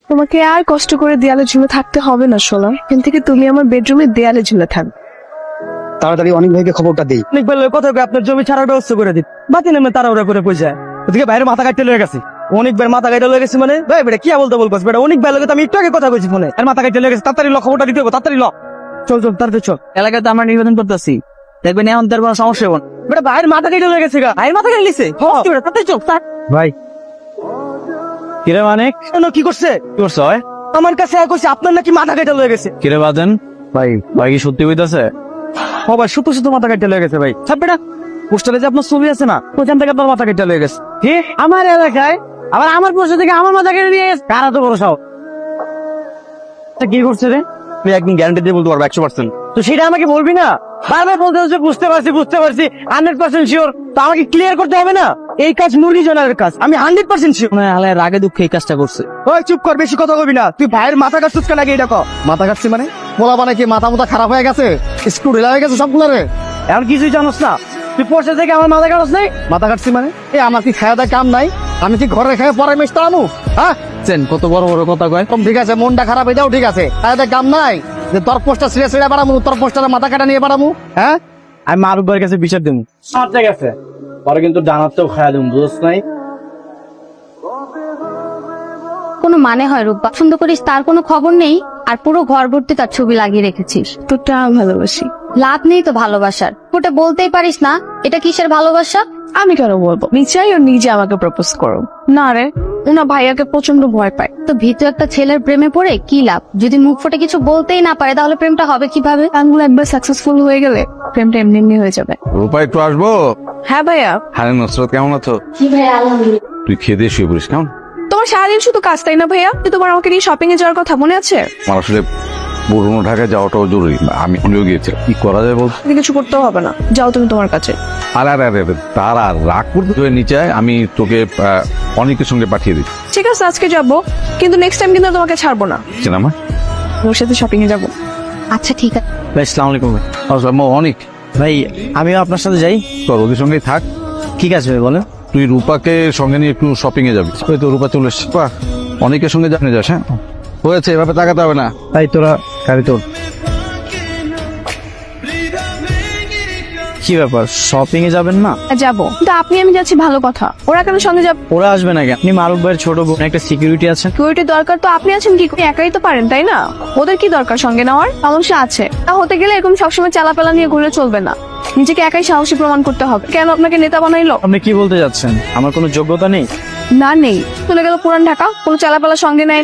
তোমাকে আর কষ্ট করে দেয়ালে ঝুলে থাকতে হবে না সোনা। এখান থেকে তুমি আমার বেডরুমের দেয়ালে ঝুলে থাকবে। তাড়াতাড়ি অনেক ভাইকে খবরটা দিই। অনেক বেলা কথা আপনার জমি ছাড়ার ব্যবস্থা করে দিন। বাতি নেমে তাড়াহুড়া করে পয়সা ওদিকে বাইরে মাথা কাটতে লয়ে গেছে। অনেক বের মাথা কাটতে লয়ে গেছে মানে ভাই বেটা কি বলতে বলবো বেটা অনেক বেলা আমি একটু আগে কথা কইছি ফোনে আর মাথা কাটতে লয়ে গেছে। তাড়াতাড়ি খবরটা দিতে হবে, তাড়াতাড়ি চল চল তাড়াতাড়ি চল। এলাকাতে আমরা নিবেদন করতেছি, দেখবেন এখন তার কোনো সমস্যা হবে না। বেটা বাইরে মাথা কেটে লয়ে গেছে গা, বাইরে মাথা কেটে লিছে। তাড়াতাড়ি চল ভাই। কিরে মানে কি করছে কি করছে হয় আমার কাছে কইছে আপনার নাকি মাথা কেটে লয়ে গেছে। কিরে বাজেন ভাই, ভাই কি সত্যি হইতাছে? ও ভাই শুধু শুধু মাথা কেটে লয়ে গেছে ভাই। সব বেটা পোস্টারে যে আপনার ছবি আছে না, ওইখান থেকে আপনার মাথা কেটে লয়ে গেছে। কি আমার এলাকায় আবার আমার পোস্টার থেকে আমার মাথা কেটে নিয়ে গেছে? কারা তো বড় সাও কি করছে রে? তুই একদিন গ্যারান্টি দিয়ে বলতে পারবো 100%। তো সেটা আমাকে বলবি না? বারবার বলতে হচ্ছে বুঝতে পারছি 100% শিওর। তো আমাকে ক্লিয়ার করতে হবে না? এই কাজ মুরগি জনের কাজ, আমি 100% শিওর। আলে রাগে দুঃখে এই কাজটা করছে। ওই চুপ কর, বেশি কথা কবি না। তুই ভাইয়ের মাথা কাটছিস কেন আগে এটা কর। মাথা কাটছি মানে বলা মানে কি মাথা মুথা খারাপ হয়ে গেছে, স্ক্রু ঢিলা হয়ে গেছে সবগুলো রে। এখন কিছুই জানোস না? তুই পোস্টার থেকে আমার মাথা কাটছ নাই? মাথা কাটছি মানে আমার কি খাওয়া দাওয়া কাম নাই? আমি কি ঘরে খেয়ে পরে মিশতে আমু? হ্যাঁ কত বড় বড় কথা কয়। ঠিক আছে, মনটা খারাপ এটাও ঠিক আছে। খাওয়া দাওয়া কাম নাই যে তোর পোস্টার ছিঁড়ে ছিঁড়ে বাড়ামু, তোর পোস্টারে মাথা কাটা নিয়ে বাড়ামু? হ্যাঁ আমি মারুফ ভাইয়ের কাছে বিচার দেবো। ঠিক আছে, পরে কিন্তু জানাতেও খাওয়া দেবো, বুঝছ নাই? কোনো মানে হয় রূপা? পছন্দ করিস তার কোনো খবর নেই, আর পুরো ঘর ভর্তি তার ছবি লাগিয়ে রেখেছিস। তোরটা ভালোবাসি। লাভ নেই তো ভালোবাসার, ওটা বলতেই পারিস না এটা কিসের ভালোবাসা? আমি কেন বলবো? নিশ্চয়ই ও নিজে আমাকে প্রপোজ করো। না রে, ওনা ভাইয়াকে প্রচন্ড ভয় পায়। তো ভীতু একটা ছেলের প্রেমে পড়ে কি লাভ? যদি মুখ ফুটে কিছু বলতেই না পারে তাহলে প্রেমটা হবে কিভাবে? প্ল্যানগুলো একবার সাকসেসফুল হয়ে গেলে প্রেমটা এমনি এমনি হয়ে যাবে। রূপা একটু আসবো? হ্যাঁ ভাইয়া। হ্যাঁ নুসরত, কেমন আছো? কি ভাই আলহামদুলিল্লাহ। তুই খেয়ে দিয়ে শুয়ে পড়িস কেমন? তোমার সারাদিন শুধু কাজ, তাই না ভাইয়া? তোমার আমাকে নিয়ে শপিং এ যাওয়ার কথা মনে আছে? আমার আসলে পুরোনো ঢাকায় যাওয়াটাও জরুরি। আমি ভুলেও গিয়েছি, কি করা যায় বল? তুমি কিছু করতেও হবে না, যাও তুমি তোমার কাছে। আরে আরে আরে তার আর রাগ করতে তুই নিচে আয়, আমি তোকে অনেকের সঙ্গে পাঠিয়ে দিচ্ছি। ঠিক আছে আজকে যাবো, কিন্তু নেক্সট টাইম কিন্তু তোমাকে ছাড়বো না। সিনেমা ওর সাথে শপিং এ যাবো। আচ্ছা ঠিক আছে ভাই আসসালামু আলাইকুম ভাই। অনেক ভাই আমিও আপনার সাথে যাই। তোর ওদের সঙ্গেই থাক। ঠিক আছে ভাই বলেন। তুই রূপাকে সঙ্গে নিয়ে একটু শপিং এ যাবি। ওই তো রূপা চলে এসছে। অনেকের সঙ্গে জানে যাস। হ্যাঁ হয়েছে, এভাবে তাকাতে হবে না। ভাই তোরা গাড়ি তোর। কি ব্যাপার, শপিং এ যাবেন না? যাবো, কিন্তু আপনি আমি যাচ্ছি ভালো কথা, ওরা কেন সঙ্গে যাবো? ওরা আসবে না কেন? আপনি মারুফ ভাইয়ের ছোট বোন, একটা সিকিউরিটি আছেন। সিকিউরিটি দরকার তো আপনি আছেন, কি করে? একাই তো পারেন তাই না? ওদের কি দরকার সঙ্গে নেওয়ার? সমস্যা আছে তা হতে গেলে এরকম সবসময় চালাপালা নিয়ে ঘুরে চলবে না। নিজেকে একাই সাহসী প্রমাণ করতে হবে। কেন আপনাকে নেতা বানাইলো? আপনি কি বলতে যাচ্ছেন? আমার কোনো যোগ্যতা নেই? না নেই, চলে গেল পুরান ঢাকা, কোনো চালাপালা সঙ্গে নেয়।